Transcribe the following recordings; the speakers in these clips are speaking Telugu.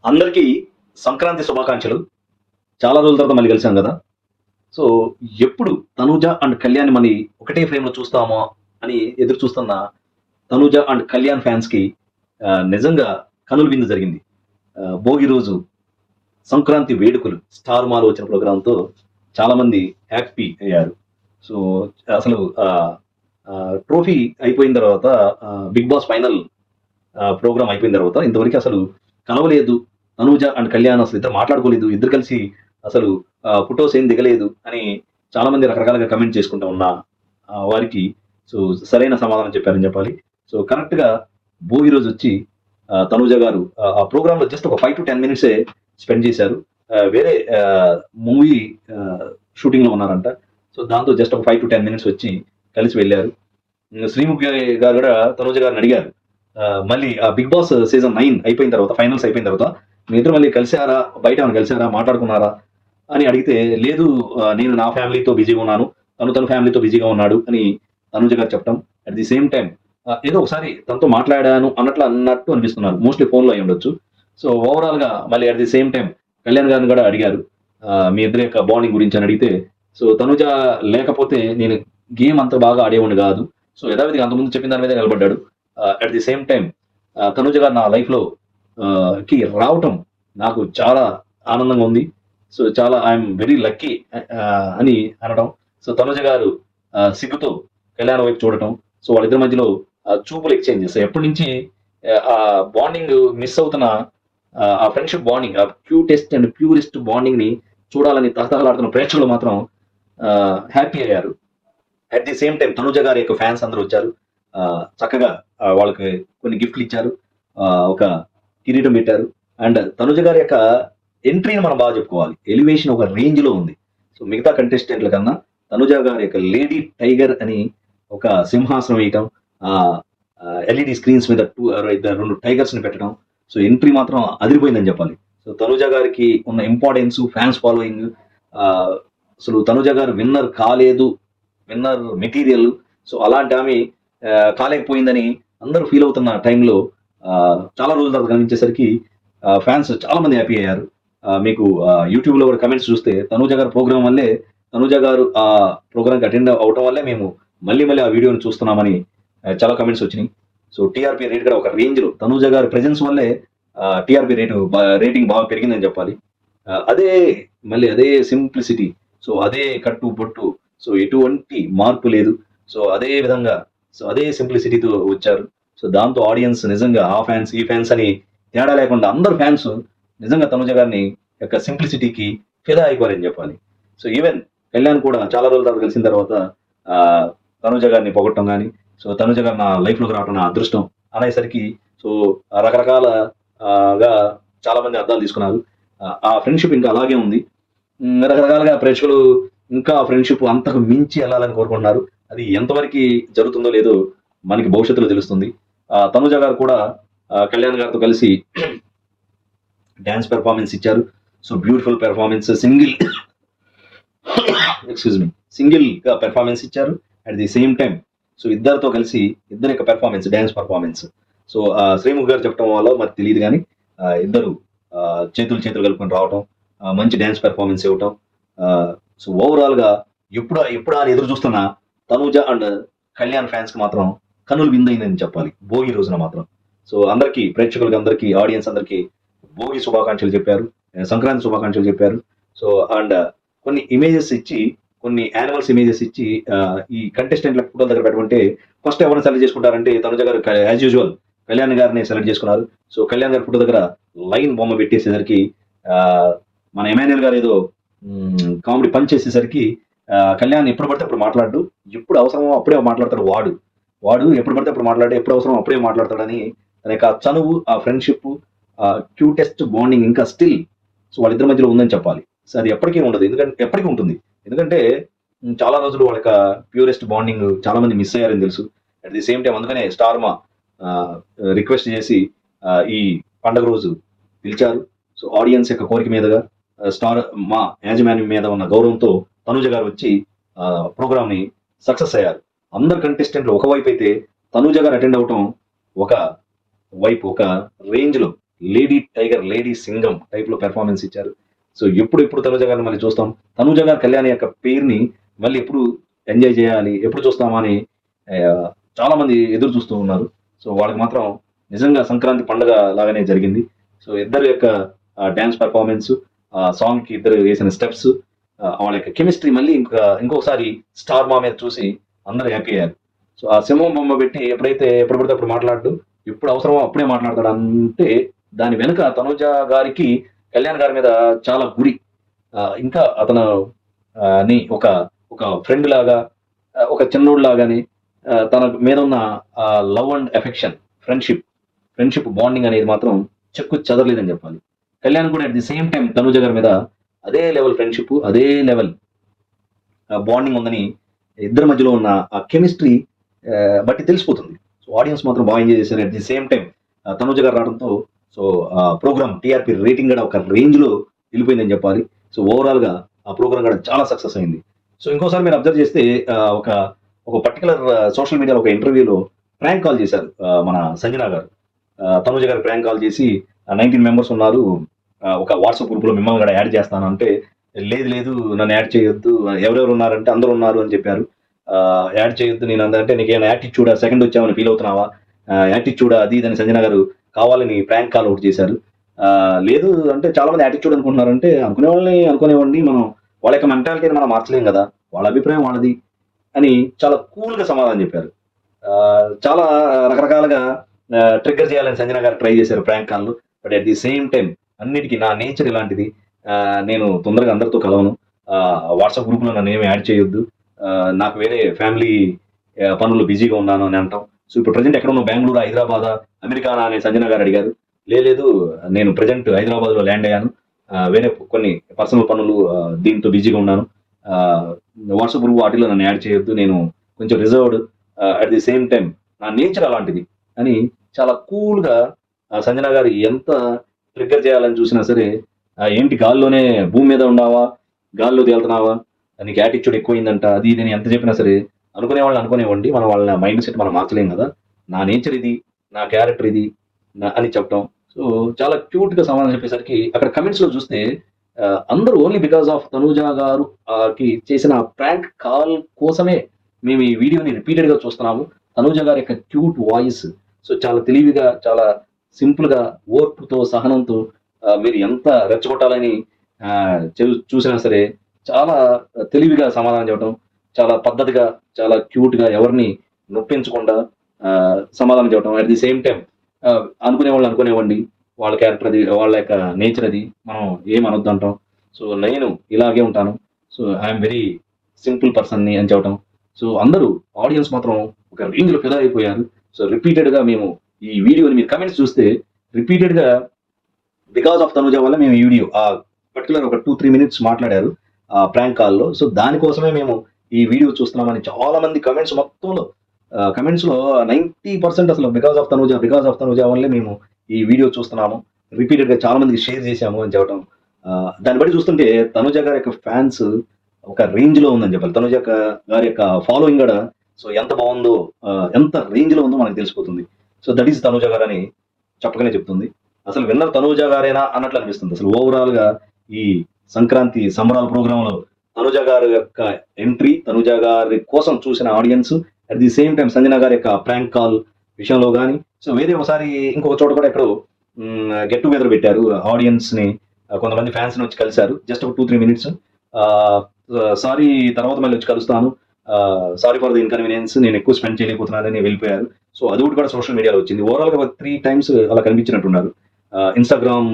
అందరికీ సంక్రాంతి శుభాకాంక్షలు. చాలా రోజుల తర్వాత మళ్ళీ కలిసాం గదా! సో, ఎప్పుడు తనూజ అండ్ కళ్యాణ్ మని ఒకటే ఫ్రేమ్‌లో చూస్తామా అని ఎదురు చూస్తున్న తనూజ అండ్ కళ్యాణ్ ఫ్యాన్స్‌కి నిజంగా కనుల విందు జరిగింది. భోగి రోజు సంక్రాంతి వేడుకలు స్టార్ మాలో వచ్చిన ప్రోగ్రామ్‌తో చాలామంది హ్యాపీ అయ్యారు. సో, అసలు ట్రోఫీ అయిపోయిన తర్వాత బిగ్ బాస్ ఫైనల్ ప్రోగ్రామ్ అయిపోయిన తర్వాత ఇంతవరకు అసలు కలవలేదు. తనూజ అండ్ కళ్యాణ్ అసలు ఇద్దరు మాట్లాడుకోలేదు. ఇద్దరు కలిసి అసలు ఫోటోస్ ఏం దిగలేదు అని చాలా మంది రకరకాలుగా కమెంట్ చేసుకుంటా ఉన్న వారికి సో సరైన సమాధానం చెప్పారని చెప్పాలి. సో కరెక్ట్‌గా భోగి రోజొచ్చి తనూజ గారు ఆ ప్రోగ్రామ్‌లో జస్ట్ ఒక 5-10 మినిట్సే స్పెండ్ చేశారు. వేరే మూవీ షూటింగ్‌లో ఉన్నారంట. సో దాంతో జస్ట్ ఒక 5-10 మినిట్స్ వచ్చి కలిసి వెళ్లారు. శ్రీముఖి గారు కూడా తనూజ గారిని అడిగారు. మళ్ళీ ఆ 'బిగ్ బాస్' సీజన్ 9 అయిపోయిన తర్వాత ఫైనల్స్ అయిపోయిన తర్వాత మీ ఇద్దరు మళ్ళీ కలిసారా? బయట ఏమైనా కలిసారా? మాట్లాడుకున్నారా? అని అడిగితే లేదు నేను నా ఫ్యామిలీతో బిజీగా ఉన్నాను. తన ఫ్యామిలీతో బిజీగా ఉన్నాడు అని తనూజ గారు చెప్పడం. అట్ ది సేమ్ టైమ్ ఏదో ఒకసారి తనతో మాట్లాడాను అన్నట్టు అనిపిస్తున్నారు. మోస్ట్‌లీ ఫోన్‌లో అయ్యుండొచ్చు. సో ఓవరాల్‌గా మళ్ళీ at the same time Kalyan గారిని కూడా అడిగారు. మీ ఇద్దరి యొక్క బాండింగ్ గురించి అని అడిగితే సో తనుజ లేకపోతే నేను గేమ్ అంత బాగా ఆడేవాడిని కాదు. సో యథావిధిగా అంతకుముందు చెప్పిన దాని మీదే నిలబడ్డాడు. At the same time Tanuja గారు నా లైఫ్‌లో కి రావటం నాకు చాలా ఆనందంగా ఉంది. సో చాలా ఐఎమ్ వెరీ లక్కీ అని అనడం. సో తనుజ గారు సిగ్గుతో కళ్యాణ్ వైపు చూడటం. సో వాళ్ళిద్దరి మధ్యలో చూపులు ఎక్స్‌చేంజెస్ ఎప్పటినుంచి ఆ బాండింగ్ మిస్ అవుతున్న ఆ ఫ్రెండ్‌షిప్ బాండింగ్ ఆ క్యూటెస్ట్ అండ్ ప్యూరెస్ట్ బాండింగ్‌ని చూడాలని తహతహలాడుతున్న ప్రేక్షకులు మాత్రం హ్యాపీ అయ్యారు. At the same time Tanuja గారి యొక్క ఫ్యాన్స్ అందరూ వచ్చారు. చక్కగా వాళ్ళకి కొన్ని గిఫ్ట్‌లు ఇచ్చారు. ఒక కిరీటం పెట్టారు. అండ్ తనుజ గారి యొక్క ఎంట్రీని మనం బాగా చెప్పుకోవాలి. ఎలివేషన్ ఒక రేంజ్‌లో ఉంది. సో మిగతా కంటెస్టెంట్‌ల కన్నా తనుజ గారి యొక్క లేడీ టైగర్ అని ఒక సింహాసనం వేయటం, ఎల్ఈడీ స్క్రీన్స్ మీద 2 టైగర్స్‌ని పెట్టడం. సో ఎంట్రీ మాత్రం అదిరిపోయిందని చెప్పాలి. సో తనుజ గారికి ఉన్న ఇంపార్టెన్స్, ఫ్యాన్స్ ఫాలోయింగ్ అసలు తనుజ గారు విన్నర్ కాలేదు. Winner material. సో అలాంటి ఆమె కాలేకపోయిందని అందరూ ఫీల్ అవుతున్న టైంలో చాలా రోజుల తర్వాత కనిపించేసరికి ఫ్యాన్స్ చాలా మంది హ్యాపీ అయ్యారు. మీకు యూట్యూబ్‌లో కూడా కమెంట్స్ చూస్తే తనూజ గారి ప్రోగ్రామ్ వల్లే తనూజ గారు ఆ ప్రోగ్రామ్‌కి అటెండ్ అవ్వటం వల్లే మేము మళ్ళీ ఆ వీడియోని చూస్తున్నామని చాలా కమెంట్స్ వచ్చినాయి. సో టీఆర్‌పీ రేట్ కూడా ఒక రేంజ్‌లో తనూజ గారి ప్రెజెన్స్ వల్లే టీఆర్‌పీ రేటింగ్ బాగా పెరిగిందని చెప్పాలి. అదే సింప్లిసిటీ. సో అదే కట్టు బొట్టు. సో ఎటువంటి మార్పు లేదు. సో అదే విధంగా అదే సింప్లిసిటీతో వచ్చారు. సో దాంతో ఆడియన్స్ నిజంగా ఆ ఫ్యాన్స్, ఈ ఫ్యాన్స్ అని తేడా లేకుండా అందరు ఫ్యాన్స్ నిజంగా తనుజ గారిని యొక్క సింప్లిసిటీకి ఫిదా అయిపోయారని చెప్పాలి. సో ఈవెన్ కళ్యాణ్ కూడా చాలా రోజుల తర్వాత కలిసిన తర్వాత తనుజ గారిని పొగట్టడం గాని, సో తనుజ గారు నా లైఫ్‌లోకి రావడం నా అదృష్టం అనేసరికి సో రకరకాల గా చాలా మంది అర్థాలు తీసుకున్నారు. ఆ ఫ్రెండ్‌షిప్ ఇంకా అలాగే ఉంది. రకరకాలుగా ప్రేక్షకులు ఇంకా ఫ్రెండ్‌షిప్ అంతకు మించి ఎళ్ళాలని కోరుకుంటున్నారు. అది ఎంతవరకి జరుగుతుందో లేదో మనకి భవిష్యత్తులో తెలుస్తుంది. తనుజ గారు కూడా కళ్యాణ్ గారితో కలిసి డాన్స్ పెర్ఫార్మన్స్ ఇచ్చారు. సో బ్యూటిఫుల్ పెర్ఫార్మన్స్ సింగిల్‌గా పెర్ఫార్మన్స్ ఇచ్చారు. At the same time so ఇద్దరితో కలిసి ఇద్దరి యొక్క performance dance performance. So Sreemukhi గారు చెప్పడం వల్ల మరి తెలీదు గానీ ఇద్దరు చేతులు కలుపుకొని రావటం, మంచి డాన్స్ పెర్ఫార్మన్స్ ఇవ్వటం. సో ఓవరాల్‌గా ఎప్పుడా అని ఎదురు చూస్తున్న తనూజ అండ్ కళ్యాణ్ ఫ్యాన్స్‌కి మాత్రం కనులు విందయిందని చెప్పాలి. భోగి రోజున మాత్రం. సో అందరికీ ప్రేక్షకులకి అందరికీ ఆడియన్స్ అందరికీ భోగి శుభాకాంక్షలు చెప్పారు. సంక్రాంతి శుభాకాంక్షలు చెప్పారు. సో అండ్ కొన్ని ఇమేజెస్ ఇచ్చి కొన్ని యానిమల్స్ ఇమేజెస్ ఇచ్చి ఈ కంటెస్టెంట్‌ల ఫోటోల దగ్గర పెట్టమంటే ఫస్ట్ ఎవరిని సెలెక్ట్ చేసుకుంటారంటే తనుజ గారు యాజ్ యూజువల్ కళ్యాణ్ గారిని సెలెక్ట్ చేసుకున్నారు. సో కళ్యాణ్ గారి ఫోటో దగ్గర లైన్ బొమ్మ పెట్టేసేసరికి మన ఎమాన్యుయల్ గారు ఏదో కామెడీ పంచ్ చేసేసరికి కళ్యాణ్ ఎప్పుడు పడితే అప్పుడు మాట్లాడు. ఎప్పుడు అవసరమో అప్పుడే మాట్లాడతాడు వాడు ఎప్పుడు పడితే అప్పుడు మాట్లాడి ఎప్పుడు అవసరం అప్పుడే మాట్లాడతాడని తన యొక్క చనువు, ఆ ఫ్రెండ్‌షిప్, క్యూటెస్ట్ బాండింగ్ ఇంకా స్టిల్ సో వాళ్ళిద్దరి మధ్యలో ఉందని చెప్పాలి. సో అది ఎప్పటికీ ఉండదు. ఎప్పటికీ ఉంటుంది. ఎందుకంటే చాలా రోజులు వాళ్ళ యొక్క ప్యూరెస్ట్ బాండింగ్ చాలా మంది మిస్ అయ్యారని తెలుసు. అట్ ది సేమ్ టైమ్ అందుకనే స్టార్మా రిక్వెస్ట్ చేసి ఈ పండగ రోజు పిలిచారు. సో ఆడియన్స్ యొక్క కోరిక మీదుగా స్టార్ మా యాజమాన్యం మీద ఉన్న గౌరవంతో తనుజ గారు వచ్చి ప్రోగ్రామ్‌ని సక్సెస్ అయ్యారు. అందరు కంటెస్టెంట్లు ఒకవైపు అయితే తనుజ గారు అటెండ్ అవ్వటం ఒక వైపు ఒక రేంజ్‌లో లేడీ టైగర్, లేడీ సింగం టైప్లో పెర్ఫార్మెన్స్ ఇచ్చారు. సో ఎప్పుడు తనుజ గారిని మళ్ళీ చూస్తాం, తనుజ గారు కళ్యాణి యొక్క పేరుని మళ్ళీ ఎప్పుడు ఎంజాయ్ చేయాలి, ఎప్పుడు చూస్తామా అని ఆ, చాలా మంది ఎదురు చూస్తూ ఉన్నారు. సో వాళ్ళకి మాత్రం నిజంగా సంక్రాంతి పండుగ లాగానే జరిగింది. సో ఇద్దరు యొక్క డ్యాన్స్ పెర్ఫార్మెన్స్, సాంగ్ కి ఇద్దరు వేసిన స్టెప్స్, వాళ్ళ యొక్క కెమిస్ట్రీ మళ్ళీ ఇంకొకసారి స్టార్ మా మీద చూసి అందరూ హ్యాపీ అయ్యారు. సో ఆ సింహం బొమ్మ పెట్టి ఎప్పుడు పడితే అప్పుడు మాట్లాడు, ఎప్పుడు అవసరమో అప్పుడే మాట్లాడతాడు అంటే దాని వెనుక తనుజ గారికి కళ్యాణ్ గారి మీద చాలా గురి. ఇంకా అతను ని ఒక ఒక ఫ్రెండ్ లాగా, ఒక చిన్నోడు లాగాని, తన మీద ఉన్న love and affection, friendship bonding అనేది మాత్రం చెక్కు చెదరలేదని చెప్పాలి. కళ్యాణ్ కూడా at the same time Tanuja గారి మీద అదే లెవెల్ ఫ్రెండ్షిప్, అదే లెవెల్ బాండింగ్ ఉందని ఇద్దరి మధ్యలో ఉన్న ఆ కెమిస్ట్రీ బట్టి తెలిసిపోతుంది. సో ఆడియన్స్ మాత్రం బాగా ఎంజాయ్ చేశారు. At the same time Tanuja గారు రావడంతో సో ఆ ప్రోగ్రామ్ టీఆర్పీ రేటింగ్ కూడా ఒక రేంజ్ లో వెళ్ళిపోయిందని చెప్పాలి. సో ఓవరాల్ గా ఆ ప్రోగ్రామ్ కూడా చాలా సక్సెస్ అయింది. సో ఇంకోసారి మీరు అబ్జర్వ్ చేస్తే ఒక ఒక పర్టికులర్ సోషల్ మీడియాలో ఒక ఇంటర్వ్యూలో ప్రాంక్ కాల్ చేశారు మన సంజన గారు. తనుజ గారు ప్రాంక్ కాల్ చేసి 19 మెంబర్స్ ఉన్నారు, ఒక వాట్సాప్ గ్రూప్ లో మిమ్మల్ని కూడా యాడ్ చేస్తాను అంటే, లేదు నన్ను యాడ్ చేయొద్దు, ఎవరెవరు ఉన్నారంటే అందరూ ఉన్నారు అని చెప్పారు. యాడ్ చేయొద్దు నేను అంటే నీకేమైనా యాటిట్యూడా, సెకండ్ వచ్చామని ఫీల్ అవుతున్నావా, యాటిట్యూడా అది ఇదని సంజన గారు కావాలని ప్రాంక్ కాల్ ఒకటి చేశారు. లేదు అంటే చాలా మంది యాటిట్యూడ్ అనుకుంటున్నారంటే, అనుకునే వాళ్ళని అనుకునేవాడిని, మనం వాళ్ళ యొక్క మెంటాలిటీని మనం మార్చలేం కదా, వాళ్ళ అభిప్రాయం వాళ్ళది అని చాలా కూల్ గా సమాధానం చెప్పారు. చాలా రకరకాలుగా ట్రిగ్గర్ చేయాలని సంజన గారు ట్రై చేశారు prank call. But at the same time అన్నిటికీ నా నేచర్ ఇలాంటిది, నేను తొందరగా అందరితో కలవను, వాట్సాప్ గ్రూప్ లో నన్ను ఏమి యాడ్ చేయొద్దు, నాకు వేరే ఫ్యామిలీ పనులు బిజీగా ఉన్నాను అని అంటాం. సో ఇప్పుడు ప్రజెంట్ ఎక్కడ ఉన్నావు, బెంగళూరు, హైదరాబాద్, అమెరికానా అని సంజన గారు అడిగారు. లేదు నేను ప్రజెంట్ హైదరాబాద్ లో ల్యాండ్ అయ్యాను, వేరే కొన్ని పర్సనల్ పనులు దీంతో బిజీగా ఉన్నాను, వాట్సాప్ గ్రూప్ వాటిలో నన్ను యాడ్ చేయొద్దు, నేను కొంచెం reserved, at the same time నా నేచర్ అలాంటిది అని చాలా కూల్ గా సంజన గారు ఎంత ట్రిగ్గర్ చేయాలని చూసినా సరే, ఏంటి గాల్లోనే భూమి మీద ఉన్నావా, గాల్లో తేలుతున్నావా, నీకు యాటిట్యూడ్ ఎక్కువైందంట, అది ఇది అని ఎంత చెప్పినా సరే అనుకునే వాళ్ళని అనుకునేవ్వండి, మనం వాళ్ళ మైండ్ సెట్ మనం మార్చలేం కదా, నా నేచర్ ఇది, నా క్యారెక్టర్ ఇది అని చెప్పడం. సో చాలా క్యూట్ గా సమాధానం చెప్పేసరికి అక్కడ కమెంట్స్ లో చూస్తే అందరూ ఓన్లీ బికాస్ ఆఫ్ తనూజ గారు కి చేసిన ప్రాంక్ కాల్ కోసమే మేము ఈ వీడియోని రిపీటెడ్ గా చూస్తున్నాము. తనూజ గారి యొక్క క్యూట్ వాయిస్, సో చాలా తెలివిగా, చాలా సింపుల్ గా, ఓర్పుతో, సహనంతో మీరు ఎంత రెచ్చగొట్టాలని చూసినా సరే చాలా తెలివిగా సమాధానం చెప్పడం, చాలా పద్ధతిగా, చాలా క్యూట్ గా, ఎవరిని నొప్పించకుండా సమాధానం చెప్పడం. అట్ ది సేమ్ టైం అనుకునేవ్వండి, వాళ్ళ క్యారెక్టర్ అది, వాళ్ళ యొక్క నేచర్ అది, మనం ఏం అనొద్దు అంటాం. సో నేను ఇలాగే ఉంటాను, so I'm very simple person ని అని చెప్పడం. సో అందరూ ఆడియన్స్ మాత్రం ఒక రేంజ్ లో ఫిదా అయిపోయారు. సో రిపీటెడ్ గా మేము ఈ వీడియోని, మీరు కమెంట్స్ చూస్తే రిపీటెడ్ గా బికాస్ ఆఫ్ తనుజ వల్ల మేము ఈ వీడియో పర్టికులర్ ఒక 2-3 మినిట్స్ మాట్లాడారు ఆ ప్రాంక్ కాల్లో. సో దానికోసమే మేము ఈ వీడియో చూస్తున్నామని చాలా మంది కమెంట్స్ మొత్తంలో కమెంట్స్ లో 90% అసలు బికాస్ ఆఫ్ తనుజ వల్లే మేము ఈ వీడియో చూస్తున్నాము, రిపీటెడ్ గా చాలా మందికి షేర్ చేశాము అని చెప్పడం. దాన్ని బట్టి చూస్తుంటే తనుజ గారి యొక్క ఫ్యాన్స్ ఒక రేంజ్ లో ఉందని చెప్పాలి. తనుజ గారి యొక్క ఫాలోయింగ్ కూడా సో ఎంత బాగుందో, ఎంత రేంజ్ లో ఉందో మనకు తెలిసిపోతుంది. So that is Tanuja garu అని చెప్పకనే చెప్తుంది. అసలు విన్నర్ తనుజ గారేనా అన్నట్లు అనిపిస్తుంది. అసలు ఓవరాల్ గా ఈ సంక్రాంతి సంబరాల ప్రోగ్రామ్ లో తనుజ గారి యొక్క ఎంట్రీ, తనుజ గారి కోసం చూసిన audience, at the same time Sanjana గారి యొక్క ప్రాంక్ కాల్ విషయంలో కానీ, సో వేరే ఒకసారి ఇంకొక చోట కూడా ఎక్కడో గెట్ టుగెదర్ పెట్టారు ఆడియన్స్ ని, కొంతమంది ఫ్యాన్స్ ని వచ్చి కలిశారు జస్ట్ ఒక 2-3 మినిట్స్. సారీ తర్వాత మళ్ళీ వచ్చి కలుస్తాను, సారీ ఫర్ ది ఇన్కన్వీనియన్స్, నేను ఎక్కువ స్పెండ్ చేయలేకపోతున్నానని వెళ్ళిపోయారు. సో అది కూడా సోషల్ మీడియాలో వచ్చింది. ఓవరాల్ గా 3 టైమ్స్ అలా కనిపించినట్టున్నారు. ఇన్స్టాగ్రామ్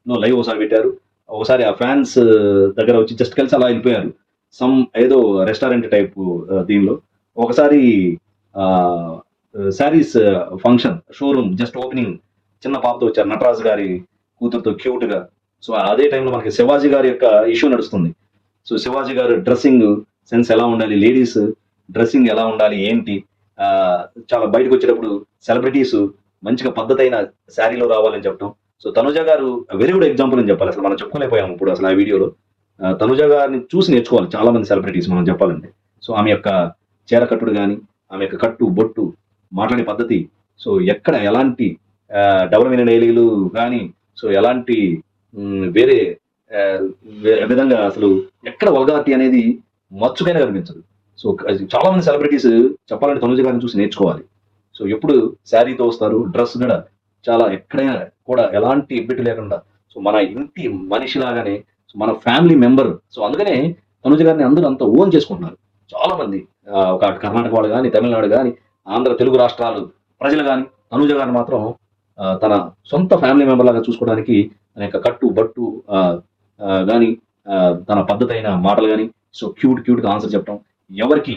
లో లైవ్ ఒకసారి పెట్టారు, ఒకసారి ఆ ఫ్యాన్స్ దగ్గర వచ్చి జస్ట్ కలిసి అలా వెళ్ళిపోయారు, సమ్ ఏదో రెస్టారెంట్ టైప్ దీనిలో. ఒకసారి saris function showroom just opening, చిన్న పాపతో వచ్చారు, నటరాజ్ గారి కూతురుతో క్యూట్ గా. సో అదే టైంలో మనకి శివాజీ గారి యొక్క ఇష్యూ నడుస్తుంది. సో శివాజీ గారు డ్రెస్సింగ్ సెన్స్ ఎలా ఉండాలి, లేడీస్ డ్రెస్సింగ్ ఎలా ఉండాలి ఏంటి, చాలా బయటకు వచ్చేటప్పుడు సెలబ్రిటీస్ మంచిగా పద్ధతైన శారీలో రావాలని చెప్పడం. సో తనుజ గారు వెరీ గుడ్ ఎగ్జాంపుల్ అని చెప్పాలి. అసలు మనం చెప్పుకోలేకపోయాము ఇప్పుడు అసలు ఆ వీడియోలో. తనుజ గారిని చూసి నేర్చుకోవాలి చాలా మంది సెలబ్రిటీస్ మనం చెప్పాలంటే. సో ఆమె యొక్క చీర కట్టుడు కానీ, ఆమె యొక్క కట్టు బొట్టు, మాట్లాడే పద్ధతి, సో ఎక్కడ ఎలాంటి డబుల్ మీనింగ్ డైలీలు కానీ, సో ఎలాంటి వేరే ఆ, విధంగా అసలు ఎక్కడ వల్గారిటీ అనేది మచ్చుకైనా కనిపించదు. సో చాలా మంది సెలబ్రిటీస్ చెప్పాలంటే తనుజ గారిని చూసి నేర్చుకోవాలి. సో ఎప్పుడు శారీతో వస్తారు, డ్రెస్ కూడా చాలా ఎక్కడైనా కూడా ఎలాంటి ఇబ్బంది లేకుండా, సో మన ఇంటి మనిషి లాగానే, సో మన ఫ్యామిలీ మెంబర్. సో అందుకనే తనుజ గారిని అందరూ అంత ఓన్ చేసుకుంటున్నారు చాలా మంది. ఒక కర్ణాటక వాళ్ళు కానీ, తమిళనాడు కానీ, ఆంధ్ర తెలుగు రాష్ట్రాలు ప్రజలు కానీ తనుజ గారిని మాత్రం తన సొంత ఫ్యామిలీ మెంబర్ లాగా చూసుకోవడానికి తన యొక్క కట్టు బట్టు కానీ, తన పద్ధతి అయిన మాటలు కానీ, సో క్యూట్గా ఆన్సర్ చెప్పడం, ఎవరికి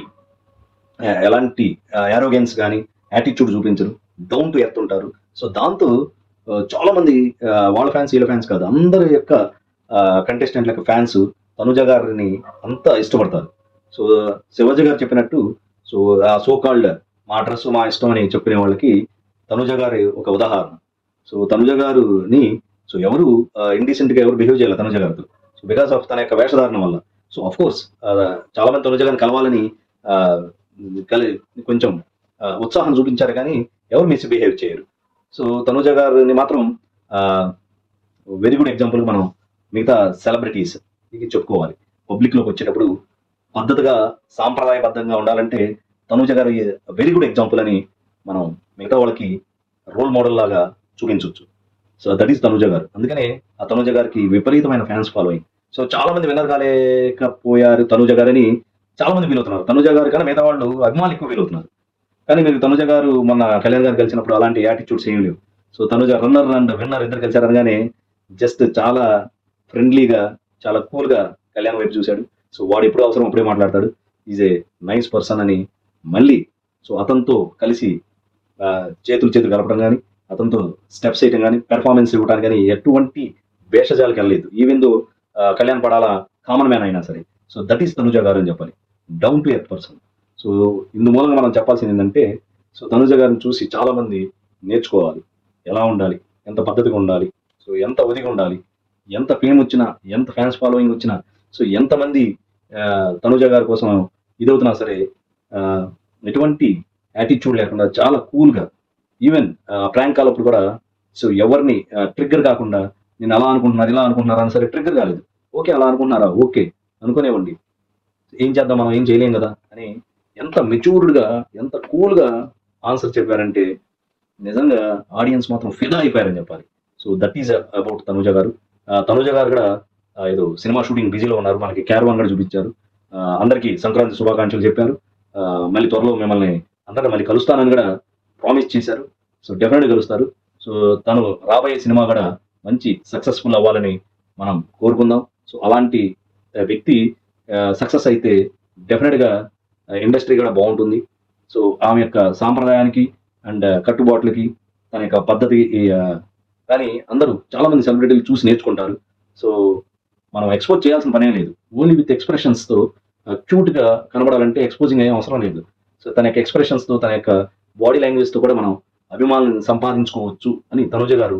ఎలాంటి యారోగెన్స్ కానీ యాటిట్యూడ్ చూపించరు, డౌన్ టు ఎర్త్ ఉంటారు. సో దాంతో చాలా మంది వాళ్ళ ఫ్యాన్స్ వీళ్ళ ఫ్యాన్స్ కాదు, అందరి యొక్క కంటెస్టెంట్ల యొక్క ఫ్యాన్స్ తనుజ గారిని అంత ఇష్టపడతారు. సో శివాజీ గారు చెప్పినట్టు, సో ఆ సో కాల్డ్ మా డ్రెస్ మా ఇష్టం అని చెప్పుకునే వాళ్ళకి తనుజ గారి ఒక ఉదాహరణ. సో తనుజ గారుని సో ఎవరు ఇండీసెంట్ గా ఎవరు బిహేవ్ చేయాలి తనుజ గారితో, సో బికాస్ ఆఫ్ తన యొక్క వేషధారణ వల్ల. సో అఫ్ కోర్స్ చాలా మంది తనుజ గారిని కలవాలని ఆ, కొంచెం ఉత్సాహం చూపించారు కానీ ఎవరు మిస్బిహేవ్ చేయరు. సో తనుజ గారిని మాత్రం వెరీ గుడ్ ఎగ్జాంపుల్ మనం మిగతా సెలబ్రిటీస్ చెప్పుకోవాలి. పబ్లిక్ లోకి వచ్చేటప్పుడు పద్ధతిగా సాంప్రదాయబద్ధంగా ఉండాలంటే తనుజ గారు వెరీ గుడ్ ఎగ్జాంపుల్ అని మనం మిగతా వాళ్ళకి రోల్ మోడల్ లాగా చూపించవచ్చు. సో దట్ ఈస్ తనుజ గారు. అందుకనే ఆ తనుజ గారికి విపరీతమైన ఫ్యాన్స్ ఫాలోయింగ్. సో చాలా మంది విన్నర్ కాలేకపోయారు తనుజ గారని చాలా మంది ఫీల్ అవుతున్నారు. తనుజ గారు కన్నా మిగతా వాళ్ళు అభిమానులు ఎక్కువ ఫీల్ అవుతున్నారు. కానీ మీరు తనుజ గారు మొన్న కళ్యాణ్ గారు కలిసినప్పుడు అలాంటి యాటిట్యూడ్స్ ఏం లేవు. So Tanuja runner and winner ఇద్దరు కలిసారు అనగానే జస్ట్ చాలా ఫ్రెండ్లీగా, చాలా కూల్గా కళ్యాణ్ వైపు చూశాడు. సో వాడు ఎప్పుడు అవసరం అప్పుడే మాట్లాడతాడు, ఈజ్ ఏ నైస్ పర్సన్ అని. మళ్ళీ సో అతనితో కలిసి చేతులు కలపడం కానీ, అతనితో స్టెప్స్ వేయటం కానీ, పెర్ఫార్మెన్స్ ఇవ్వడానికి కానీ ఎటువంటి భేషజాలకు వెళ్ళలేదు. ఈవెన్ దో కళ్యాణ్ పడాలా కామన్ మ్యాన్ అయినా సరే. So that is Tanuja garu అని చెప్పాలి, down to earth person. So ఇందు మూలంగా మనం చెప్పాల్సింది ఏంటంటే, సో తనుజ గారిని చూసి చాలా మంది నేర్చుకోవాలి, ఎలా ఉండాలి, ఎంత పద్ధతిగా ఉండాలి, సో ఎంత ఒదిగా ఉండాలి, ఎంత ఫేమ్ వచ్చినా, ఎంత ఫ్యాన్స్ ఫాలోయింగ్ వచ్చినా, సో ఎంతమంది తనుజ గారి కోసం ఇదవుతున్నా సరే ఎటువంటి యాటిట్యూడ్ లేకుండా చాలా కూల్గా, ఈవెన్ ప్రాంక్ కాల్ అప్పుడు కూడా సో ఎవరిని ట్రిగ్గర్ కాకుండా, నేను అలా అనుకుంటున్నారు ఇలా అనుకుంటున్నారా అని సరే ట్రిగ్గర్ కాలేదు. ఓకే అలా అనుకుంటున్నారా, ఓకే అనుకునేవ్వండి, ఏం చేద్దాం మనం, ఏం చేయలేం కదా అని ఎంత మెచ్యూర్డ్గా, ఎంత కూల్గా ఆన్సర్ చెప్పారంటే నిజంగా ఆడియన్స్ మాత్రం ఫిదా అయిపోయారని చెప్పాలి. So that is about Tanuja గారు. తనుజ గారు కూడా ఏదో సినిమా షూటింగ్ బిజీలో ఉన్నారు, మనకి క్యారవాన్ కూడా చూపించారు. అందరికీ సంక్రాంతి శుభాకాంక్షలు చెప్పారు. మళ్ళీ త్వరలో మిమ్మల్ని అందరినీ మళ్ళీ కలుస్తానని కూడా ప్రామిస్ చేశారు. సో డెఫినెట్గా కలుస్తారు. సో తను రాబోయే సినిమా కూడా మంచి సక్సెస్ఫుల్ అవ్వాలని మనం కోరుకుందాం. సో అలాంటి వ్యక్తి సక్సెస్ అయితే డెఫినెట్గా ఇండస్ట్రీ కూడా బాగుంటుంది. సో ఆమె యొక్క సాంప్రదాయానికి అండ్ కట్టుబాట్లకి, తన యొక్క పద్ధతి కానీ అందరూ చాలా మంది సెలబ్రిటీలు చూసి నేర్చుకుంటారు. సో మనం ఎక్స్పోజ్ చేయాల్సిన పనే లేదు, ఓన్లీ విత్ ఎక్స్ప్రెషన్స్తో క్యూట్గా కనబడాలంటే ఎక్స్పోజింగ్ ఏం అవసరం లేదు. సో తన యొక్క ఎక్స్ప్రెషన్స్తో, తన యొక్క బాడీ లాంగ్వేజ్తో కూడా మనం అభిమానులను సంపాదించుకోవచ్చు అని తనుజ గారు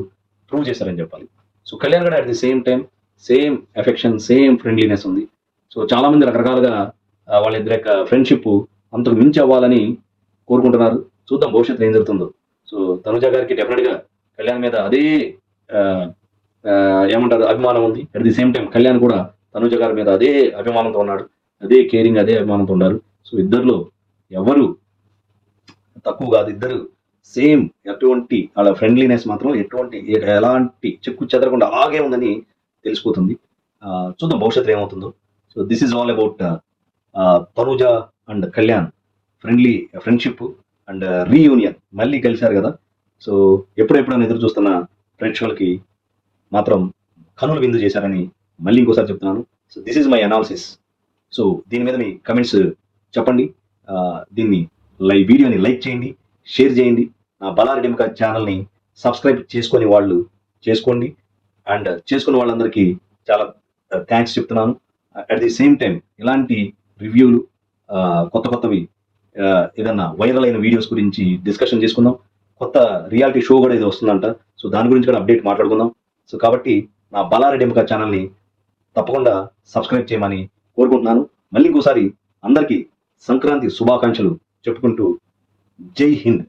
ప్రూవ్ చేశారని చెప్పాలి. సో కళ్యాణ్ గారు at the same time same affection, same friendliness ఉంది. సో చాలా మంది రకరకాలుగా వాళ్ళిద్దరి యొక్క ఫ్రెండ్షిప్ అంతకు మించి అవ్వాలని కోరుకుంటున్నారు. చూద్దాం భవిష్యత్తులో ఏం జరుగుతుందో. సో తనుజ గారికి డెఫినెట్గా కళ్యాణ్ మీద అదే ఏమంటారు అభిమానం ఉంది. At the same time Kalyan కూడా తనుజ గారి మీద అదే అభిమానంతో ఉన్నాడు, అదే కేరింగ్, అదే అభిమానంతో ఉన్నారు. సో ఇద్దరిలో ఎవరు తక్కువ కాదు, ఇద్దరు సేమ్. ఎటువంటి వాళ్ళ ఫ్రెండ్లీనెస్ మాత్రం ఎలాంటి చెక్కు చెదరకుండా అలాగే ఉందని తెలిసిపోతుంది. చూద్దాం భవిష్యత్తులో ఏమవుతుందో. So this is all about Tanuja and Kalyan friendship and reunion. మళ్ళీ కలిశారు కదా. సో ఎప్పుడెప్పుడైనా ఎదురు చూస్తున్న ప్రేక్షకులకి మాత్రం కనులు విందు చేశారని మళ్ళీ ఇంకోసారి చెప్తున్నాను. So this is my analysis. So దీని మీద మీ కమెంట్స్ చెప్పండి. దీన్ని వీడియోని లైక్ చేయండి, షేర్ చేయండి. నా బలారి డెమోకా ఛానల్ని సబ్స్క్రైబ్ చేసుకొని వాళ్ళు చేసుకోండి. అండ్ చేసుకున్న వాళ్ళందరికీ చాలా థ్యాంక్స్ చెప్తున్నాను. అట్ ది సేమ్ టైం ఇలాంటి రివ్యూలు, కొత్తవి ఏదన్నా వైరల్ అయిన వీడియోస్ గురించి డిస్కషన్ చేసుకుందాం. కొత్త రియాలిటీ షో కూడా ఇది వస్తుందంట. సో దాని గురించి కూడా అప్డేట్ మాట్లాడుకుందాం. సో కాబట్టి నా బలారి డెమోకా ఛానల్ని తప్పకుండా సబ్స్క్రైబ్ చేయమని కోరుకుంటున్నాను. మళ్ళీ ఇంకోసారి అందరికీ సంక్రాంతి శుభాకాంక్షలు చెప్పుకుంటూ జై హింద్.